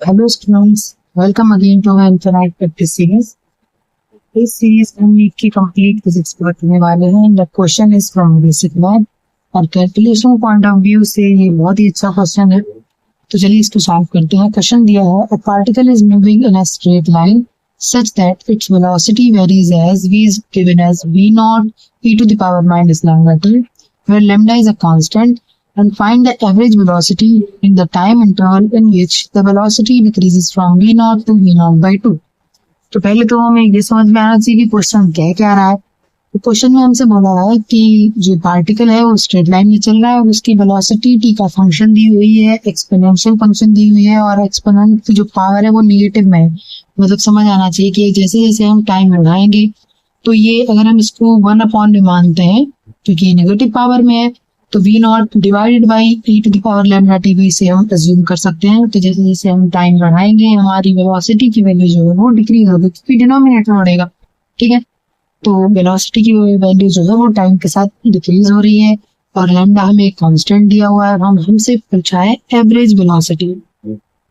Hello students, welcome again to our infinite practice series. इस series में हम NEET की कंप्लीट फिजिक्स पढ़ने वाले हैं. The question is from basic math और कैलकुलेशन पॉइंट ऑफ व्यू से ये बहुत ही अच्छा क्वेश्चन है. तो चलिए इसको सॉल्व करते हैं. क्वेश्चन दिया है a particle is moving in a straight line such that its velocity varies as v is given as v naught e to the power minus lambda t, where lambda is a constant, and find the average velocity in the time interval in which the velocity decreases from v naught to v naught by 2. तो पहले तो हमें ये समझ में आना चाहिए कि क्वेश्चन क्या रहा है. तो क्वेश्चन में हमसे बोला है कि जो पार्टिकल है वो स्ट्रेट लाइन में चल रहा है और उसकी वेलोसिटी टी का फंक्शन दी हुई है, एक्सपोनेंशियल फंक्शन दी हुई है और एक्सपोनेंट की जो पावर है वो नेगेटिव में है. मतलब समझ आना चाहिए कि जैसे जैसे हम टाइम बढ़ाएंगे तो ये अगर हम इसको 1/में मानते हैं क्योंकि ये नेगेटिव पावर में है तो v naught divided by e to the power lambda T भी से हम अज्यूम कर सकते हैं. तो जैसे जैसे हम टाइम बढ़ाएंगे हमारी वेलोसिटी की वैल्यू जो है वो डिक्रीज होगी क्योंकि डिनोमिनेटर बढ़ेगा. ठीक है, तो वेलोसिटी की वैल्यू जो है वो टाइम के साथ डिक्रीज हो रही है और लैम्डा हमें एक कांस्टेंट दिया हुआ है. हमसे पूछा है एवरेज वेलोसिटी.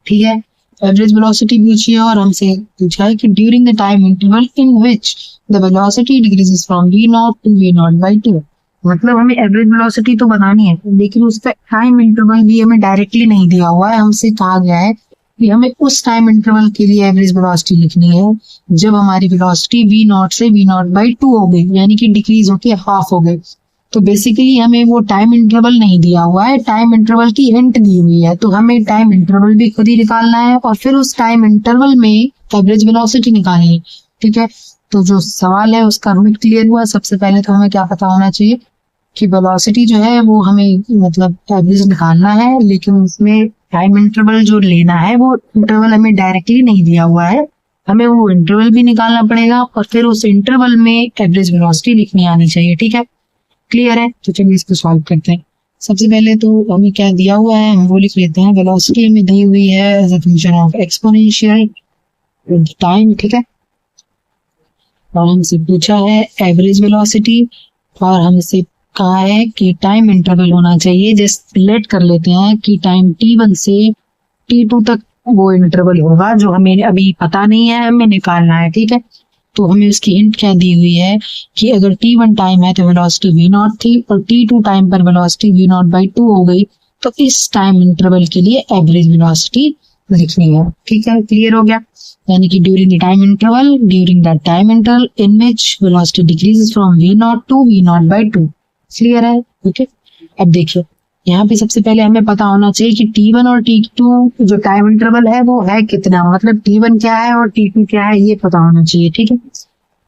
ठीक है, एवरेज वेलोसिटी पूछी है और हमसे पूछा है कि during the time interval in which the velocity decreases from v naught to v naught by 2. मतलब हमें एवरेज वेलोसिटी तो बनानी है लेकिन उसका टाइम इंटरवल भी हमें डायरेक्टली नहीं दिया हुआ है. हमसे कहा गया है कि हमें उस टाइम इंटरवल के लिए एवरेज वेलोसिटी लिखनी है जब हमारी वेलोसिटी v नॉट से v नॉट बाय 2 हो गई, यानी कि डिक्रीज होके हाफ हो गई. तो बेसिकली हमें वो टाइम इंटरवल नहीं दिया हुआ है, टाइम इंटरवल की हिंट दी हुई है. तो हमें टाइम इंटरवल भी खुद ही निकालना है और फिर उस टाइम इंटरवल में एवरेज वेलोसिटी निकालनी है. ठीक है, तो जो सवाल है उसका रूट क्लियर हुआ. सबसे पहले तो हमें क्या पता होना चाहिए कि वेलोसिटी जो है वो हमें मतलब एवरेज निकालना है, लेकिन उसमें टाइम इंटरवल जो लेना है वो इंटरवल हमें डायरेक्टली नहीं दिया हुआ है. हमें वो इंटरवल भी निकालना पड़ेगा और फिर उस इंटरवल में एवरेज वेलोसिटी लिखनी आनी चाहिए. ठीक है, क्लियर है. तो चलिए इसको सॉल्व करते हैं. सबसे पहले तो हमें क्या दिया हुआ है हम वो लिख लेते हैं. वेलोसिटी हमें दी हुई है as a function of exponential time. ठीक है, और हमसे पूछा है एवरेज वेलोसिटी और हमसे कहा है कि टाइम इंटरवल होना चाहिए. जस्ट लेट कर लेते हैं कि टाइम t1 से t2 तक वो इंटरवल होगा जो हमें अभी पता नहीं है, हमें निकालना है. ठीक है, तो हमें उसकी हिंट क्या दी हुई है कि अगर t1 टाइम है तो वेलोसिटी v नॉट थी और t2 टाइम पर वेलोसिटी v नॉट बाई 2 हो गई. तो इस टाइम इंटरवल के लिए एवरेज वेलोसिटी लिखनी है. ठीक है, क्लियर हो गया. यानी कि during the time interval in which velocity decreases from v naught to v not by 2. Clear है. ओके, अब देखिए यहाँ पे सबसे पहले हमें पता होना चाहिए कि t1 और t2 जो टाइम इंटरवल है वो है कितना, मतलब t1 क्या है और t2 क्या है ये पता होना चाहिए. ठीक है,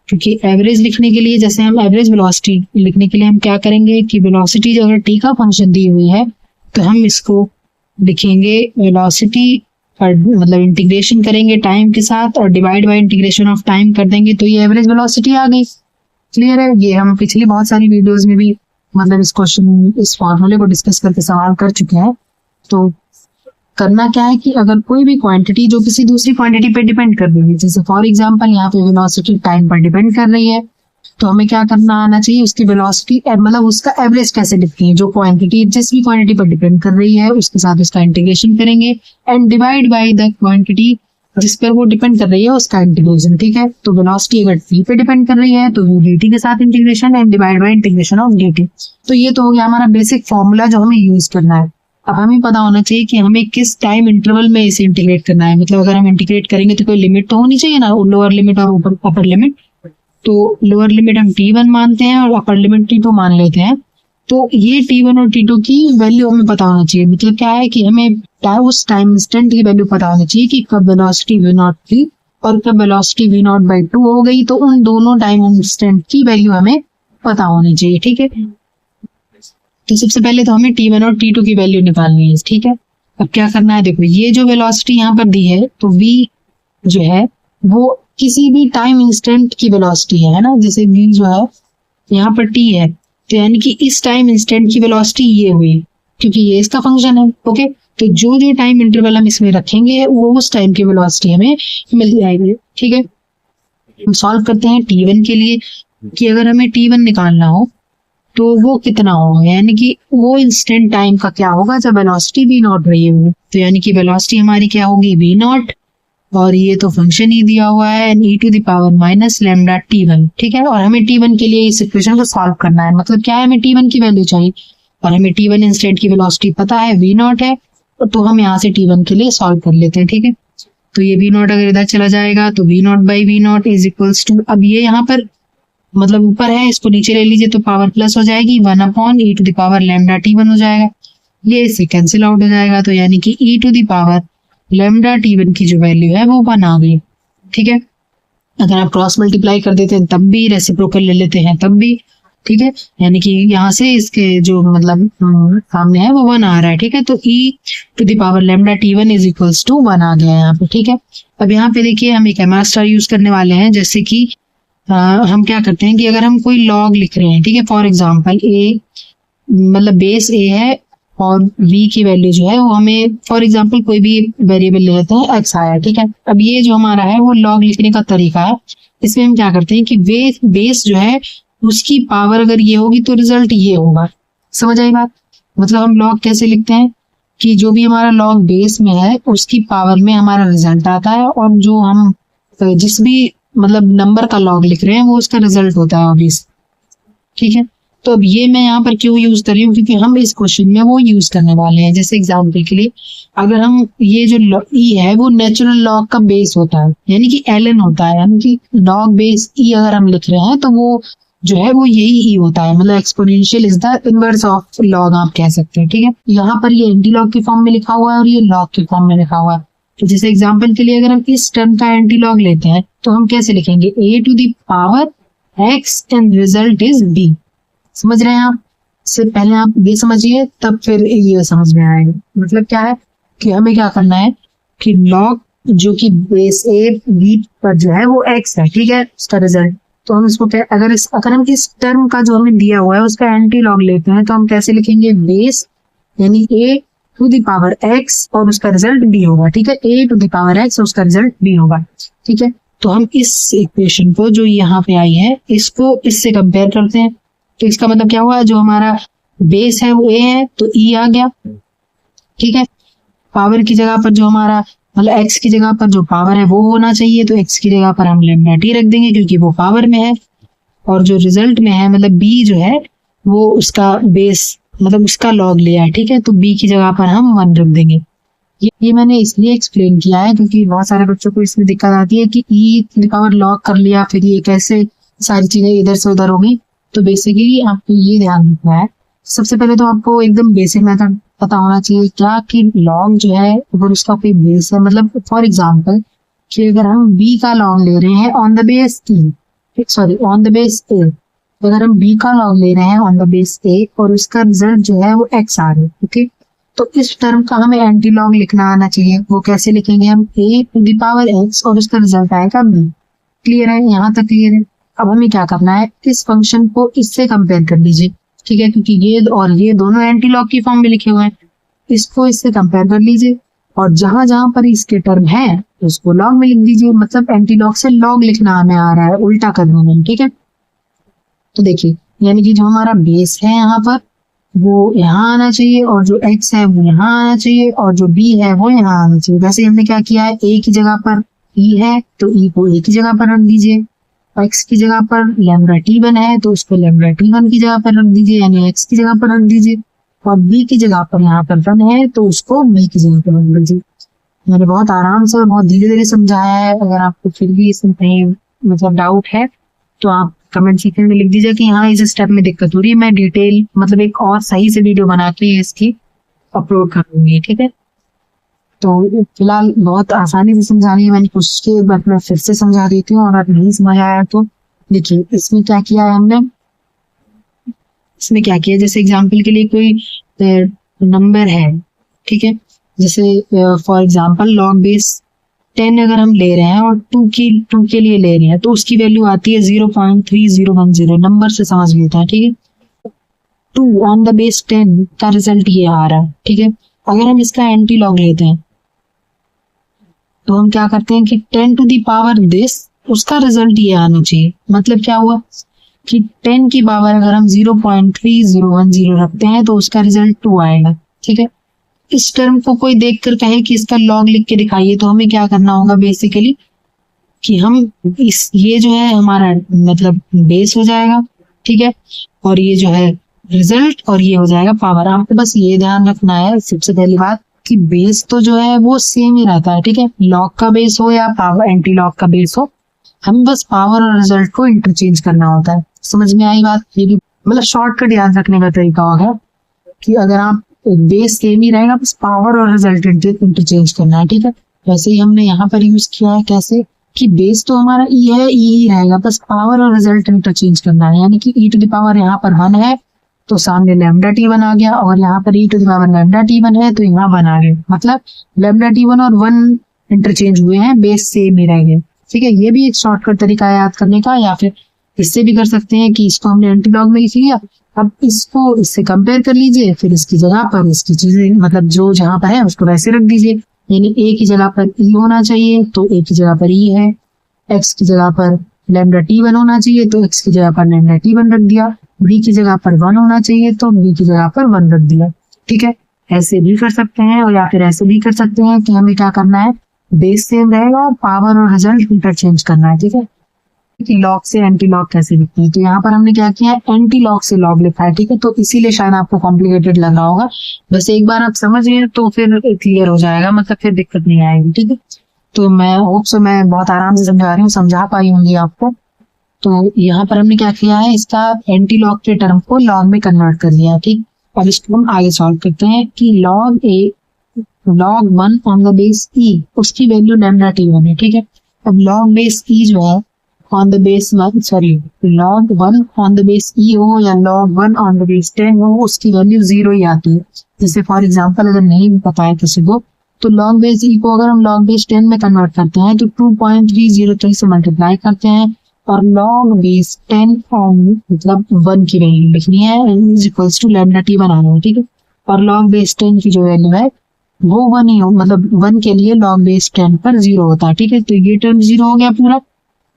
क्योंकि एवरेज लिखने के लिए जैसे हम एवरेज वेलोसिटी लिखने के लिए हम क्या करेंगे कि वेलोसिटी जो अगर t का फंक्शन दी हुई है तो हम इसको लिखेंगे वेलोसिटी और मतलब इंटीग्रेशन करेंगे टाइम के साथ और divide by integration of time कर देंगे तो ये एवरेज वेलोसिटी आ गई. क्लियर है. ये हम पिछली बहुत सारी वीडियोस में भी मतलब इस क्वेश्चन इस फॉर्मूले को डिस्कस करके सवाल कर चुके हैं. तो करना क्या है कि अगर कोई भी क्वांटिटी जो किसी दूसरी क्वांटिटी पे डिपेंड कर रही है, जैसे फॉर एग्जांपल यहाँ पे वेलोसिटी टाइम पर डिपेंड कर रही है, तो हमें क्या करना आना चाहिए उसकी वेलोसिटी मतलब उसका एवरेज कैसे लिखती है. जो क्वांटिटी जिस भी क्वांटिटी पर डिपेंड कर रही है उसके साथ उसका इंटीग्रेशन करेंगे and divide by the quantity जिस पर वो डिपेंड कर रही है उसका इंटीग्रेशन. ठीक है, तो वेलोसिटी अगर t पे डिपेंड कर रही है तो वो dt के साथ integration and divide by integration of dt. तो ये तो हो गया हमारा बेसिक फॉर्मूला जो हमें यूज करना है. अब हमें पता होना चाहिए कि हमें किस टाइम इंटरवल में इसे इंटीग्रेट करना है. मतलब अगर हम इंटीग्रेट करेंगे तो कोई लिमिट तो होनी चाहिए ना, लोअर लिमिट और अपर लिमिट. तो लोअर लिमिट हम t1 मानते हैं और अपर लिमिट t2 मान लेते हैं. तो ये t1 और t2 की वैल्यू हमें पता होना चाहिए. मतलब क्या है कि हमें उस टाइम इंस्टेंट की वैल्यू पता होनी चाहिए कि कब वेलोसिटी v नॉट थी और कब वेलोसिटी v नॉट बाई 2 हो गई. तो उन दोनों टाइम इंस्टेंट की वैल्यू हमें पता होनी चाहिए. ठीक है, तो सबसे पहले तो हमें t1 और t2 की वैल्यू निकालनी है. ठीक है, अब क्या करना है देखो ये जो वेलोसिटी यहाँ पर दी है तो v जो है वो किसी भी टाइम इंस्टेंट की वेलोसिटी है ना. जैसे v जो है यहाँ पर t है तो यानी कि इस टाइम इंस्टेंट की वेलोसिटी ये हुई क्योंकि ये इसका फंक्शन है. ओके, तो जो जो टाइम इंटरवल हम इसमें रखेंगे वो उस टाइम की वेलोसिटी हमें मिल जाएगी. ठीक है, हम सॉल्व करते हैं t1 के लिए कि अगर हमें t1 निकालना हो तो वो कितना होगा, यानी कि वो इंस्टेंट टाइम का क्या होगा जब वेलोसिटी v नॉट रही होगी। तो यानी कि वेलोसिटी हमारी क्या होगी v नॉट, और ये तो फंक्शन ही दिया हुआ है e to the power minus lambda t1, ठीक है। और हमें t1 के लिए इस इक्वेशन को सॉल्व करना है, मतलब क्या है, हमें t1 की वैल्यू चाहिए और हमें t1 इंस्टेंट की वेलोसिटी पता है v नॉट है, तो हम यहाँ से t1 के लिए सॉल्व कर लेते हैं, ठीक है। तो ये v नॉट अगर इधर चला जाएगा तो v not by v naught is equals to, अब ये यहाँ पर मतलब ऊपर है, इसको नीचे ले लीजिए तो पावर प्लस हो जाएगी, 1 e to the power lambda t1 हो जाएगा, ये इससे कैंसिल आउट हो जाएगा। तो यानी कि e to the power lambda t1 की जो वैल्यू है वो 1 आ गई, ठीक है। अगर आप क्रॉस मल्टीप्लाई कर देते हैं तब भी, रेसिप्रोकल ले लेते हैं तब भी, ठीक है। यानी कि यहाँ से इसके जो मतलब सामने है वो 1 आ रहा है, ठीक है। तो e to the power lambda t1 is equals to 1 आ गया यहाँ पे, ठीक है। अब यहाँ पे देखिए हम एक एमआर स्टार यूज करने वाले हैं, जैसे कि हम क्या करते हैं कि अगर हम कोई लॉग लिख रहे हैं, ठीक है, फॉर एग्जाम्पल a मतलब बेस a है और v की वैल्यू जो है वो हमें फॉर एग्जांपल कोई भी वेरिएबल ले लेते हैं x आया, ठीक है। अब ये जो हमारा है वो लॉग लिखने का तरीका है, इसमें हम क्या करते हैं कि बेस जो है उसकी पावर अगर ये होगी तो रिजल्ट ये होगा, समझ आई बात। मतलब हम लॉग कैसे लिखते हैं कि जो भी हमारा लॉग बेस में है उसकी पावर में हमारा रिजल्ट आता है, और जो हम जिस भी मतलब नंबर का लॉग लिख रहे हैं वो उसका रिजल्ट होता है ऑब्वियस, ठीक है। तो अब ये मैं यहाँ पर क्यों यूज कर रही हूँ, क्योंकि हम इस क्वेश्चन में वो यूज करने वाले हैं। जैसे एग्जाम्पल के लिए अगर हम ये जो ई है वो नेचुरल लॉग का बेस होता है, यानी कि ln होता है, यानी कि लॉग बेस ई अगर हम लिख रहे हैं तो वो जो है वो यही ई होता है, मतलब exponential is the inverse of log आप कह सकते हैं, ठीक है। यहाँ पर ये एंटी लॉग के फॉर्म में लिखा हुआ है और ये लॉग के फॉर्म में लिखा हुआ है। तो जैसे एग्जाम्पल के लिए अगर हम इस टर्म का एंटी लॉग लेते हैं तो हम कैसे लिखेंगे, a to the power x and result is b। समझ रहे हैं आप, इससे पहले आप ये समझिए तब फिर ये समझ में आएगा। मतलब क्या है कि हमें क्या करना है कि लॉग जो कि बेस a b पर जो है वो x है, ठीक है, उसका रिजल्ट। तो हम इसको अगर हम इस टर्म का जो हमें दिया हुआ है उसका एंटी लॉग लेते हैं तो हम कैसे लिखेंगे, बेस यानी a to the power x और उसका रिजल्ट b होगा, ठीक है। a to the power x और उसका रिजल्ट b होगा, ठीक है। तो हम इस इक्वेशन को जो यहाँ पे आई है इसको इससे कंपेयर करते हैं, तो इसका मतलब क्या हुआ, जो हमारा बेस है वो a है तो e आ गया, ठीक है। पावर की जगह पर जो हमारा मतलब x की जगह पर जो पावर है वो होना चाहिए, तो x की जगह पर हम लैम्डा t रख देंगे क्योंकि वो पावर में है, और जो रिजल्ट में है मतलब b जो है वो उसका बेस मतलब उसका लॉग लिया है, ठीक है। तो b की जगह पर हम 1 रख देंगे। ये मैंने इसलिए एक्सप्लेन किया है क्योंकि बहुत सारे बच्चों को इसमें दिक्कत आती है कि e पावर लॉग कर लिया फिर ये कैसे सारी चीजें इधर से उधर होगी। तो बेसिकली आपको ये ध्यान रखना है, सबसे पहले तो आपको एकदम बेसिक मेथड पता होना चाहिए क्या कि लॉग जो है अगर उसका कोई बेस है, मतलब फॉर एग्जाम्पल कि अगर हम b का लॉग ले रहे हैं on the base on the base a, अगर हम b का लॉग ले रहे हैं ऑन द बेस a और उसका रिजल्ट जो है वो x आ रहा है, ओके। तो इस टर्म का हमें एंटी लॉग लिखना आना चाहिए, वो कैसे लिखेंगे हम, a to the power x और उसका रिजल्ट आएगा b। क्लियर है, यहाँ तक क्लियर है। अब हमें क्या करना है, इस फंक्शन को इससे कंपेयर कर लीजिए, ठीक है, क्योंकि ये और ये दोनों एंटी लॉग की फॉर्म में लिखे हुए हैं, इसको इससे कंपेयर कर लीजिए और जहां जहां पर इसके टर्म है उसको लॉग में लिख दीजिए। मतलब एंटी लॉग से लॉग लिखना हमें आ रहा है, उल्टा करना है, ठीक है। तो देखिए यानी कि जो हमारा बेस है यहाँ पर वो यहाँ आना चाहिए और जो x है वो यहाँ आना चाहिए और जो b है वो यहाँ आना चाहिए। वैसे हमने क्या किया है, a की जगह पर e है तो e को a की जगह पर रख दीजिए, x की जगह पर लैम्डा t1 है तो उसको लैम्डा t1 की जगह पर रख दीजिए, यानी x की जगह पर रख दीजिए, और b की जगह पर यहाँ पर 1 है तो उसको b की जगह पर रख दीजिए। मैंने बहुत आराम से बहुत धीरे धीरे समझाया है, अगर आपको फिर भी इसमें कहीं मतलब डाउट है तो आप कमेंट सेक्शन में लिख दीजिए कि हाँ इस स्टेप में दिक्कत हो रही है, मैं डिटेल मतलब एक और सही से वीडियो बना के इसकी अपलोड कर दूंगी, ठीक है। तो फिलहाल बहुत आसानी से समझानी है, मैंने कोशिश की, एक बार मैं फिर से समझा देती हूँ और अगर नहीं समझ आया तो देखिए इसमें क्या किया है हमने, इसमें क्या किया, जैसे एग्जाम्पल के लिए कोई नंबर है, ठीक है, जैसे फॉर एग्जाम्पल लॉग बेस 10 अगर हम ले रहे हैं और 2 के लिए ले रहे हैं तो उसकी वैल्यू आती है 0.3010, नंबर से समझ लेते हैं, ठीक है। 2 ऑन द बेस 10 का रिजल्ट ये आ रहा है, ठीक है। अगर हम इसका एंटी लॉग लेते हैं तो हम क्या करते हैं कि 10 टू द पावर दिस उसका रिजल्ट ये आना चाहिए। मतलब क्या हुआ कि 10 की पावर अगर हम 0.3010 रखते हैं तो उसका रिजल्ट 2 आएगा। ठीक है, इस टर्म को कोई देखकर कहे कि इसका लॉग लिख के दिखाइए, तो हमें क्या करना होगा बेसिकली कि हम ये जो है हमारा मतलब बेस हो जाएगा। ठीक है, और ये जो है रिजल्ट और ये हो जाएगा पावर। आपको बस ये ध्यान रखना है सबसे पहली बात कि बेस तो जो है वो सेम ही रहता है। ठीक है, लॉग का बेस हो या पावर एंटी लॉग का बेस हो, हमें बस पावर और रिजल्ट को इंटरचेंज करना होता है। समझ में आई बात? ये भी मतलब शॉर्टकट याद रखने का तरीका होगा कि अगर आप बेस सेम ही रहेगा, बस पावर और रिजल्ट इंटरचेंज करना है। ठीक है, वैसे ही हमने यहाँ पर यूज किया है कैसे कि बेस तो हमारा ई है, ई ही रहेगा, बस पावर और रिजल्ट इंटरचेंज करना है। यानी कि ई टू द पावर यहाँ पर 1 है तो सामने लैम्डा T1 आ गया, और यहाँ पर e to the power lambda T1 है तो यहाँ 1 आ गया। मतलब लैम्डा T1 और 1 इंटरचेंज हुए हैं, बेस सेम ही रहेंगे। ठीक है, ये भी एक शॉर्टकट तरीका है याद करने का। या फिर इससे भी कर सकते हैं कि इसको हमने एंटीलॉग में लिख लिया, अब इसको इससे कंपेयर कर लीजिए, फिर इसकी जगह पर इसकी चीजें मतलब जो जहां पर है उसको वैसे रख दीजिए। यानी ए की जगह पर ई होना चाहिए तो ए की जगह पर ई है, एक्स की जगह पर लैम्डा T1 होना चाहिए तो एक्स की जगह पर लैम्डा T1 रख दिया, बी की जगह पर 1 होना चाहिए तो बी की जगह पर 1 रख दिया। ठीक है, ऐसे भी कर सकते हैं, और या फिर ऐसे भी कर सकते हैं कि हमें क्या करना है, बेस सेम रहेगा, पावर और रिजल्ट इंटरचेंज करना है। ठीक है, कि लॉग से एंटी लॉग कैसे लिखते हैं, तो यहाँ पर हमने क्या किया है, एंटी लॉग से लॉग लिखा है। ठीक है, तो इसीलिए शायद आपको कॉम्प्लिकेटेड लग रहा होगा। बस एक बार आप समझ गए तो फिर क्लियर हो जाएगा, मतलब फिर दिक्कत नहीं आएगी। ठीक है, तो मैं होप सो मैं बहुत आराम से समझा रही हूँ, समझा पाई होंगी आपको। तो यहाँ पर हमने क्या किया है, इसका एंटी लॉग के टर्म को लॉग में कन्वर्ट कर दिया। ठीक, अब इसको हम आगे सॉल्व करते हैं कि log 1 ऑन द बेस ई, उसकी वैल्यू लैम्डा T1 है। ठीक है, अब log बेस ई जो है on the base log 1 on the base e हो या log 1 ऑन द बेस 10 हो, उसकी वैल्यू 0 ही आती है। जैसे फॉर एग्जांपल अगर नहीं पता है किसी को, तो log बेस ई को अगर हम log बेस 10 में कन्वर्ट करते हैं तो 2.303 से मल्टीप्लाई करते हैं, और log बेस 10 मतलब 1 की वैल्यू लिखनी है, is equals to lambda T1 आना है। ठीक है, और log बेस 10 की जो वैल्यू है वो 1 ही हो, मतलब 1 के लिए log बेस 10 पर 0 होता है। ठीक है, तो ये टर्म 0 हो गया पूरा,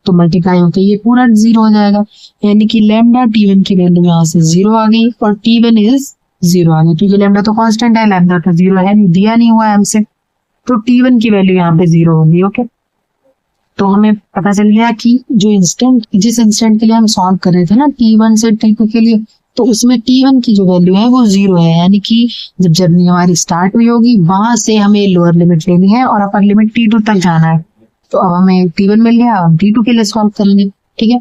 तो मल्टीप्लाई होकर ये पूरा 0 हो जाएगा। यानी कि लैम्डा T1 की वैल्यू यहाँ से 0 आ गई और T1 इज 0 आ गई, क्योंकि लैम्डा तो कांस्टेंट है, लैम्डा तो 0 है, दिया नहीं हुआ है हमसे, तो T1 की वैल्यू यहाँ पे 0 होगी। ओके, तो हमें पता चल गया कि जिस इंस्टेंट के लिए हम सॉल्व कर रहे थे ना T1 से T2 के लिए, तो उसमें T1 की जो वैल्यू है वो 0 है। यानी कि जब जर्नी हमारी स्टार्ट हुई होगी वहां से हमें लोअर लिमिट लेनी है और अपर लिमिट T2 तक जाना है। तो अब हमें T1 मिल गया, हम T2 के लिए सॉल्व करेंगे। ठीक है,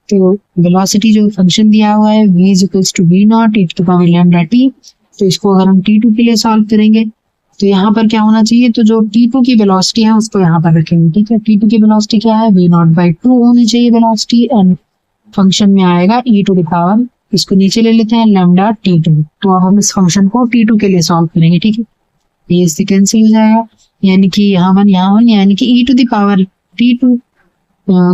तो वेलोसिटी जो फंक्शन दिया हुआ है v is equals to v naught e to the power lambda t, तो इसको अगर हम T2 के लिए सॉल्व करेंगे तो यहाँ पर क्या होना चाहिए, तो जो T2 की वेलोसिटी है उसको यहाँ पर रखेंगे। ठीक है, T2 की वेलोसिटी क्या है, v नॉट बाई 2 होनी चाहिए वेलोसिटी, एंड फंक्शन में आएगा e टू द पावर, इसको नीचे ले लेते हैं लैम्डा T2। तो अब हम इस फंक्शन को T2 के लिए सॉल्व करेंगे। ठीक है, ये इससे कैंसिल हो जाएगा, यानी कि यहाँ 1 यानी कि e to the power T2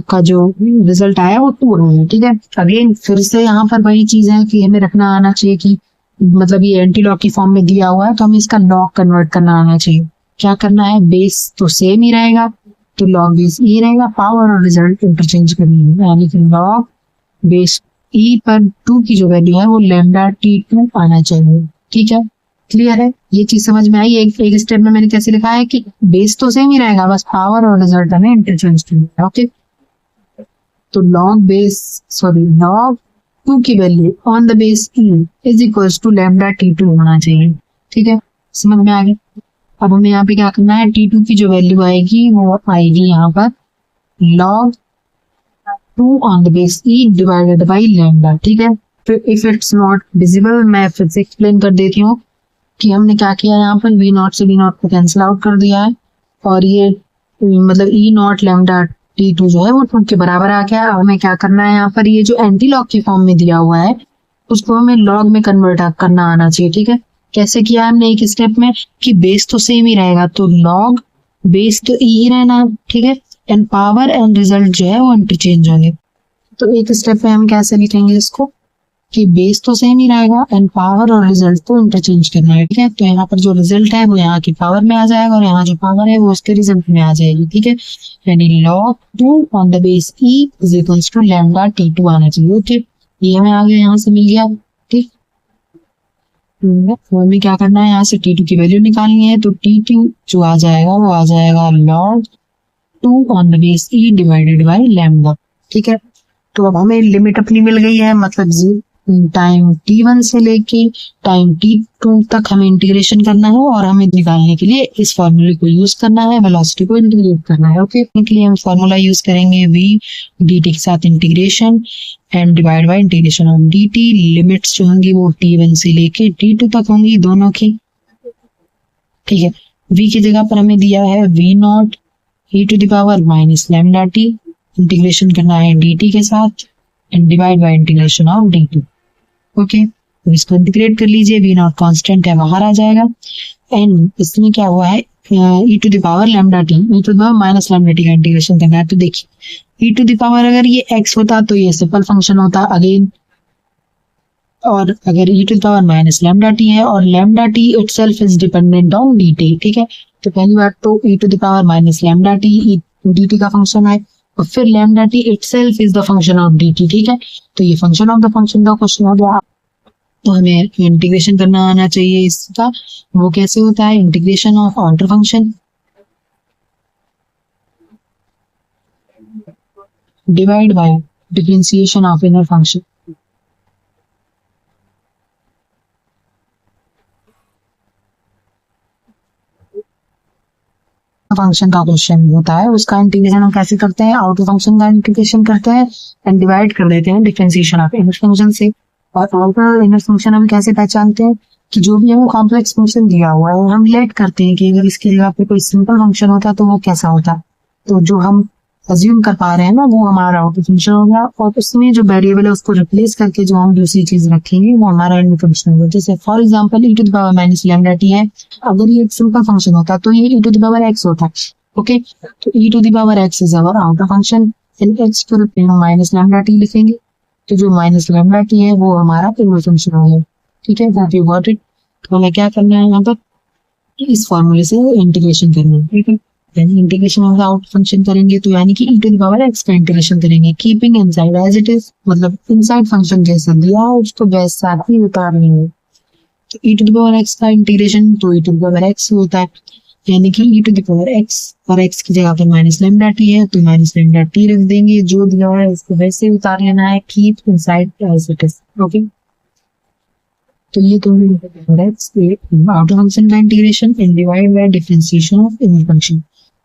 का जो रिजल्ट आया वो 2 है। ठीक है, अगेन फिर से यहाँ पर वही चीज है कि हमें रखना आना चाहिए कि मतलब ये एंटी लॉग की फॉर्म में दिया हुआ है तो हमें इसका लॉग कन्वर्ट करना आना चाहिए। क्या करना है, बेस तो सेम ही रहेगा तो लॉग बेस ई रहेगा, पावर और रिजल्ट इंटरचेंज करनी है, यानी कि लॉग बेस ई पर 2 की जो वैल्यू है वो लैम्डा T2 आना चाहिए। ठीक है, क्लियर है, ये चीज समझ में आई। एक स्टेप में मैंने कैसे लिखा है कि बेस तो सेम ही रहेगा, बस पावर और रिजल्ट हमें इंटरचेंज करना है। ओके, तो log 2 की value on the base E is equals to lambda T2 होना चाहिए। ठीक है, समझ में आ गया। अब हमें यहाँ पे क्या करना है, T2 की जो वैल्यू आएगी वो आएगी यहाँ पर log 2 on the base E divided by lambda. ठीक है, फिर इफ इट्स नॉट विजिबल मैं फिर से एक्सप्लेन कर देती हूँ कि हमने क्या किया, यहाँ पर v नॉट से v नॉट को कैंसिल आउट कर दिया है, और ये मतलब e नॉट लैम्डा T2 जो है वो 2 के बराबर आ गया। अब हमें क्या करना है, यहाँ पर ये जो एंटी लॉग के फॉर्म में दिया हुआ है उसको हमें लॉग में कन्वर्ट करना आना चाहिए। ठीक है, कैसे किया हमने एक स्टेप में कि बेस तो सेम ही रहेगा तो लॉग बेस तो ई ही रहना है। ठीक है, एंड पावर एंड रिजल्ट जो है वो इंटरचेंज होंगे। तो एक स्टेप में हम कैसे लिखेंगे इसको कि बेस तो सेम ही रहेगा एंड पावर और रिजल्ट को इंटरचेंज करना है। ठीक है, तो यहाँ पर जो रिजल्ट है वो यहाँ की पावर में आ जाएगा और यहाँ जो पावर है वो उसके रिजल्ट में आ जाएगी। ठीक है, यानी log 2 on the base e is equals to lambda t2 आना चाहिए। ओके, ये हमें आ गया, यहाँ से मिल गया। ठीक, तो हमें क्या करना है, यहाँ से t2 की वैल्यू निकालनी है। तो t2 जो आ जाएगा वो आ जाएगा log 2 on the base e divided by lambda. ठीक है, तो अब हमें लिमिट अपनी मिल गई है, मतलब टाइम t1 से लेके टाइम t2 तक हमें इंटीग्रेशन करना है और हमें निकालने के लिए इस फॉर्मूले को यूज करना है, वेलोसिटी को इंटीग्रेट करना है। ओके, के लिए हम फॉर्मूला यूज करेंगे v dt के साथ integration and divide by integration of dt। Limits जो होंगी वो t1 से लेके t2 तक होंगी दोनों की। ठीक है, v की जगह पर हमें दिया है v naught e to the power minus lambda t, integration करना है dt के साथ and divide by integration of dt। Okay, तो इसको इंटीग्रेट कर लीजिए, v नॉट कांस्टेंट है बाहर आ जाएगा एंड इसमें क्या हुआ है e to the power lambda t, e to the power minus lambda t का इंटीग्रेशन करना है। तो देखिए e टू द पावर अगर ये x होता तो ये सिंपल फंक्शन होता अगेन, और अगर e to the power minus lambda t है और lambda t itself is dependent on dt। ठीक है, तो पहली बात तो e to the power minus lambda t dt का फंक्शन है और फिर lambda t itself is the function of dt। ठीक है, तो ये फंक्शन ऑफ द फंक्शन का क्वेश्चन हो गया। तो हमें इंटीग्रेशन करना आना चाहिए इसका, वो कैसे होता है, integration of outer function divide by differentiation of inner function. Function का क्वेश्चन होता है उसका इंटीग्रेशन हम कैसे करते हैं, आउटर फंक्शन का इंटीग्रेशन करते हैं एंड डिवाइड कर देते हैं डिफरेंशिएशन ऑफ इनर फंक्शन से। और आउटर इनर फंक्शन हम कैसे पहचानते हैं कि जो भी हमें कॉम्प्लेक्स फंक्शन दिया हुआ है हम लेट करते हैं कि अगर इसकी जगह पे कोई सिंपल फंक्शन होता तो वो कैसा होता। तो जो हम अज्यूम कर पा रहे हैं ना वो हमारा आउटर फंक्शन हो गया और उसमें जो वेरिएबल है उसको रिप्लेस करके जो हम दूसरी चीज रखेंगे वो हमारा इनर फंक्शन होगा। जैसे for example e to the power minus lambda t है, अगर ये एक सिंपल फंक्शन होता तो ये e to the power x होता। ओके, तो e to the power x is our outer function and x को हम माइनस लैम्डा t लिखेंगे, तो जो माइनस लैम्डा t है वो हमारा इनर फंक्शन हो गया। ठीक है, दैट यू गॉट इट। तो हमें क्या करना है, यहाँ पर इस फॉर्मूले से इंटीग्रेशन करना है। ठीक है, इंटीग्रेशन ऑफ आउट फंक्शन करेंगे तो यानी कि e to the power x का इंटीग्रेशन करेंगे, keeping inside as it is, मतलब इनसाइड फंक्शन जैसा दिया है उसको वैसा ही उतारनी है। तो e to the power x का इंटीग्रेशन तो e to the power x होता है, यानी कि e to the power x और x की जगह पे माइनस लैम्डा t है तो माइनस लैम्डा t रख देंगे, जो दिया है उसको वैसे उतार लेना है, keep inside as it is. Okay, तो ये तो आउटर फंक्शन का integration and divide by differentiation of inner function.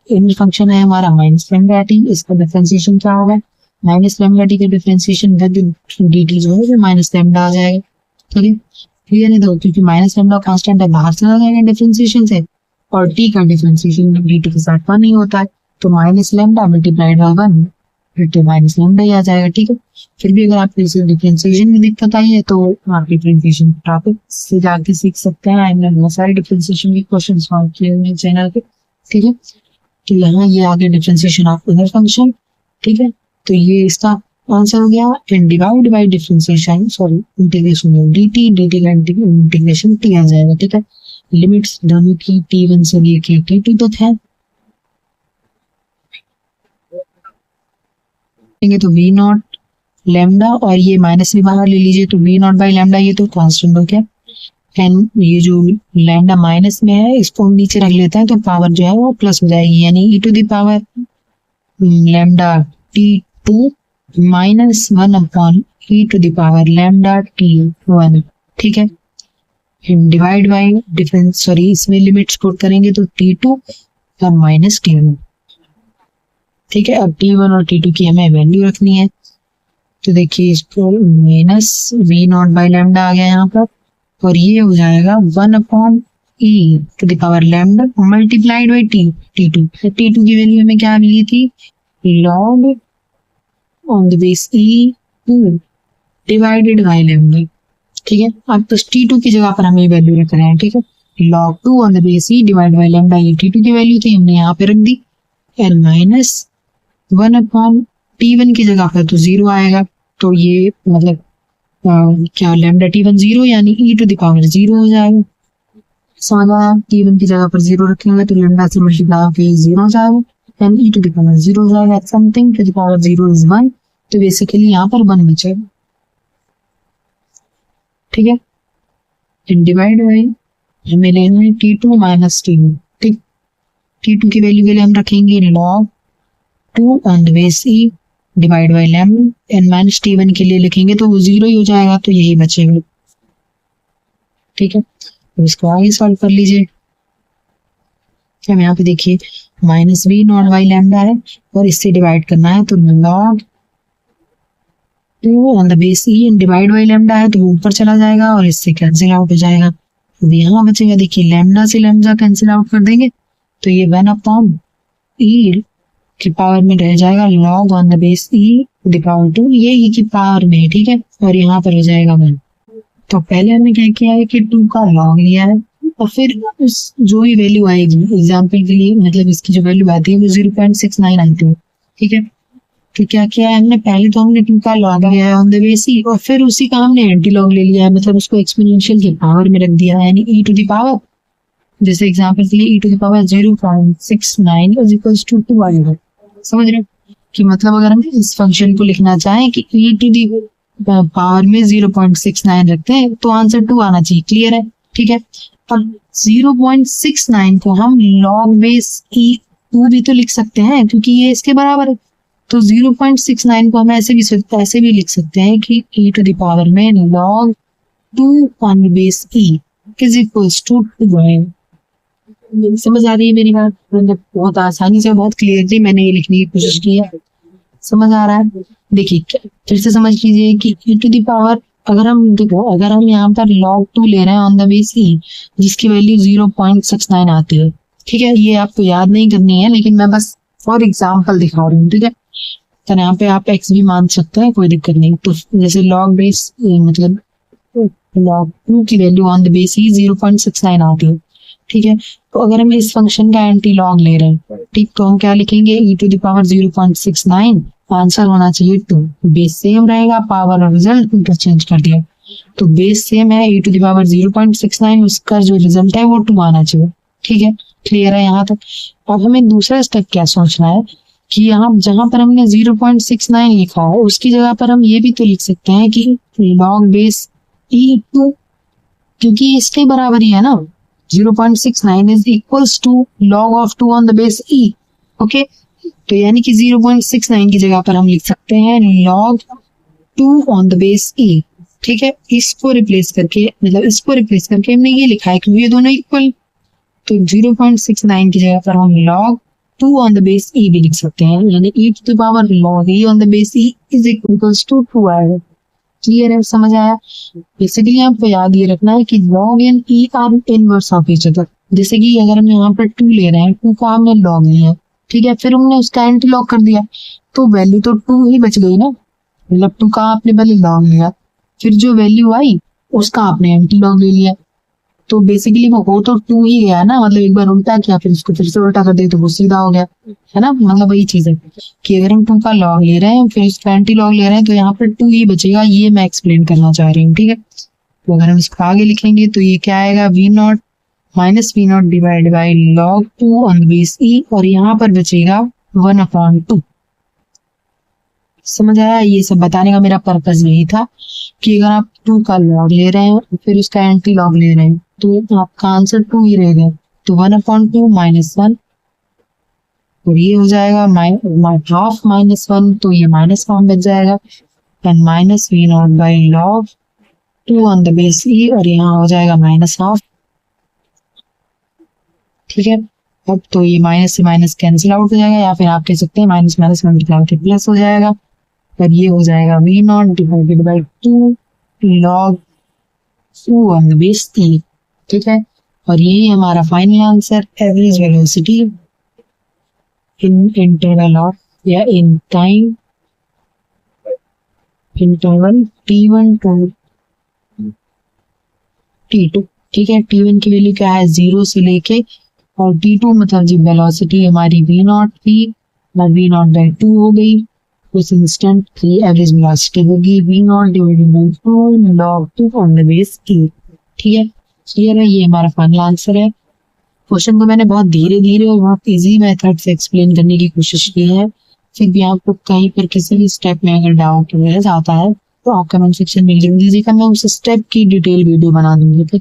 Inner function है हमारा माइनस लैम्डा t, इसका डिफरेंशिएशन क्या होगा, माइनस लैम्डा t का डिफरेंशिएशन dt जो है वो माइनस लैम्डा आ जाएगा। ठीक है, क्लियर है, क्योंकि माइनस लैम्डा कांस्टेंट है बाहर चला जाएगा डिफरेंशिएशन से और t का डिफरेंशिएशन dt के साथ 1 ही होता है, तो माइनस लैम्डा मल्टीप्लाइड बाय 1 फिर माइनस लैम्डा ही आ जाएगा। ठीक है, फिर भी अगर आपको इसे डिफरेंशिएशन की दिक्कत आई है तो आप डिफरेंशिएशन टॉपिक से जाके सीख सकते हैं। हमने बहुत सारे डिफरेंशिएशन के क्वेश्चन सॉल्व किए हुए चैनल पे। ठीक है, तो यहाँ ये आगे डिफरेंशिएशन ऑफ इनर फंक्शन। ठीक है, तो ये इसका आंसर हो गया and divide by differentiation integration of dt का इंटीग्रेशन t आ जाएगा। ठीक है, लिमिट्स दोनों की t1 से लेके t2 तक है। तो v नॉट लैम्डा और ये माइनस भी बाहर ले लीजिए, तो v नॉट बाई लैम्डा ये तो कांस्टेंट हो गया एंड ये जो लैम्डा माइनस में है इसको हम नीचे रख लेते हैं तो पावर जो है वो प्लस हो जाएगी, यानी e to the power lambda t2 minus 1 upon e to the power lambda t1। ठीक है, डिवाइड बाय डिफरेंस इसमें लिमिट्स पुट करेंगे तो t2 और माइनस t1। ठीक है, अब t1 और t2 की हमें वैल्यू रखनी है, तो देखिए इसको minus v not by lambda आ गया यहाँ पर और ये हो जाएगा 1 upon e to the power lambda multiplied by t2। t2 की वैल्यू हमें क्या मिली थी, log on the base e2 divided by lambda. ठीक है, अब तो t2 की जगह पर हमें वैल्यू रख रहे हैं। ठीक है, log 2 on the base e divide by lambda, ये t2 की वैल्यू थी हमने यहाँ पे रख दी एंड माइनस 1 अपॉन t1 की जगह पर तो 0 आएगा, तो ये मतलब क्या लैम्डा T1 जीरो यानी e to the power zero हो जाएगा। समझ आया, T1 की जगह पर जीरो रखेंगे तो लैम्डा से मल्टीप्लाई होकर जीरो हो जाएगा and e to the power zero हो जाएगा। Something to the power zero is 1, तो बेसिकली यहाँ पर 1 बचेगा। ठीक है, एंड डिवाइड बाई हमें लेना है T2 माइनस T1। ठीक, T2 की वैल्यू के लिए हम रखेंगे log 2 on the base e divide by lambda and minus T1 के लिए लिखेंगे तो वो जीरो ही हो जाएगा, तो यही बचेगा। ठीक है, तो इसको आगे सॉल्व कर लीजिए। हम यहाँ पे देखिए minus V naught by lambda है और इससे डिवाइड करना है, तो log 2 on the base e and divide by lambda है तो वो ऊपर चला जाएगा और इससे कैंसिल आउट हो जाएगा। तो यहाँ बचेगा, देखिए लैम्डा से लैम्डा कैंसिल आउट कर देंगे तो ये 1 अपॉन e की पावर में रह जाएगा log on the base e to the power 2, ये e की पावर में है। ठीक है, और यहाँ पर हो जाएगा 1। तो पहले हमने क्या किया है कि 2 का log लिया है और फिर उस जो भी वैल्यू आएगी एग्जाम्पल के लिए, मतलब इसकी जो वैल्यू आती है वो 0.69 आती है। ठीक है, तो क्या किया है हमने, पहले तो हमने 2 का log लिया है ऑन द बेस e और फिर उसी का हमने एंटी लॉग ले लिया है, मतलब उसको एक्सपोनेंशियल की पावर में रख दिया है, यानी e टू द पावर, जैसे एग्जाम्पल के लिए e to the power 0.69 is equals to 2 आएगा। समझ रहे कि मतलब अगर हम इस फंक्शन को लिखना चाहें कि e टू द पावर में 0.69 रखते हैं तो आंसर 2 आना चाहिए। क्लियर है? ठीक है, अब 0.69 को हम log बेस e 2 भी तो लिख सकते हैं क्योंकि ये इसके बराबर है। तो 0.69 को हम ऐसे भी लिख सकते हैं कि e टू द पावर में log 2 on base e is equals to 2 है। समझ आ रही है मेरी बात? मतलब बहुत आसानी से, बहुत क्लियरली मैंने ये लिखने की कोशिश की है। समझ आ रहा है? देखिए फिर से समझ लीजिए कि e टू द पावर, अगर हम यहाँ पर log 2 ले रहे हैं ऑन द बेस e जिसकी वैल्यू 0.69 आती है। ठीक है, ये आपको याद नहीं करनी है लेकिन मैं बस फॉर एग्जाम्पल दिखा रही हूँ। ठीक है, तो यहाँ पे आप x भी मान सकते हैं, कोई दिक्कत नहीं। तो जैसे log बेस मतलब log 2 की value on the base e 0.69 आती है। ठीक है, तो अगर हम इस फंक्शन का एंटी लॉग ले रहे हैं, ठीक, तो हम क्या लिखेंगे, e to the power 0.69, answer होना चाहिए 2। बेस सेम रहेगा, पावर और रिजल्ट इंटरचेंज कर दिया, तो बेस सेम है, e टू द पावर 0.69, उसका जो रिजल्ट है वो 2 आना चाहिए। ठीक है, क्लियर है यहाँ तक? अब हमें दूसरा स्टेप क्या सोचना है कि यहाँ जहां पर हमने 0.69 लिखा है उसकी जगह पर हम ये भी तो लिख सकते हैं कि log बेस e2, क्योंकि इसके बराबर ही है ना, 0.69 is equals to log of 2 on the base e। Okay, तो यानी कि 0.69 की जगह पर हम लिख सकते हैं log 2 on the base e। ठीक है, इसको रिप्लेस करके हमने ये लिखा है क्योंकि ये दोनों इक्वल, तो 0.69 की जगह पर हम log 2 on the base e भी लिख सकते हैं, यानी e to the power log e on the base e is equals to 2 आएगा। क्लियर है? समझ आया? बेसिकली आपको याद ये रखना है कि log and e are inverse of each other. जैसे कि अगर हम यहाँ पर 2 ले रहे हैं, 2 का हमने log लिया, ठीक है, फिर हमने उसका एंटी लॉग कर दिया तो वैल्यू तो 2 ही बच गई ना, मतलब 2 का आपने पहले log लिया, फिर जो वैल्यू आई उसका आपने एंटी लॉग ले लिया, तो बेसिकली वो हो तो 2 ही गया ना, मतलब एक बार उल्टा किया फिर उसको फिर से उल्टा कर दिया तो वो सीधा हो गया, है ना। मतलब वही चीज है कि अगर हम 2 का log ले रहे हैं फिर उसका एंटी लॉग ले रहे हैं तो यहाँ पर 2 ही बचेगा, ये मैं एक्सप्लेन करना चाह रही हूँ। ठीक है, तो अगर हम इसको आगे लिखेंगे तो ये क्या आएगा, v0 minus v0 divide by log 2 on base e, और यहाँ पर बचेगा 1/2। समझ आया? ये सब बताने का मेरा पर्पस यही था कि अगर आप 2 का log ले रहे हैं फिर उसका एंटी लॉग ले रहे हैं तो आपका आंसर 2 ही रहेगा, तो 1/2 माइनस 1, और ये हो जाएगा हाफ माइनस 1, तो ये माइनस फॉर्म बच जाएगा, and minus v0 by log 2 on the base e, और यहाँ हो जाएगा माइनस हाफ। ठीक है, अब तो ये माइनस से माइनस कैंसिल आउट हो जाएगा, या फिर आप कह सकते हैं माइनस माइनस मल्टीप्लाई होकर प्लस हो जाएगा, और ये हो जाएगा v0 divided by 2 log 2 on the base e। ठीक है, और यही हमारा final answer, average velocity in interval of या in time interval t1 to t2। ठीक है, t1 की वैल्यू क्या है, 0 से लेके, और t2 मतलब जी वेलोसिटी हमारी v0 थी, v0 बाई 2 हो गई, उस इंस्टेंट की एवरेज वेलोसिटी होगी v naught divided by 4 log 2 on the base e। ठीक है, क्लियर है, ये हमारा फाइनल आंसर है। क्वेश्चन को मैंने बहुत धीरे धीरे और बहुत इजी मेथड से एक्सप्लेन करने की कोशिश की है। फिर भी आपको कहीं पर किसी भी स्टेप में अगर डाउट रह जाता है तो आप कमेंट सेक्शन में जल्दी से करना, उस स्टेप की डिटेल वीडियो बना दूंगी।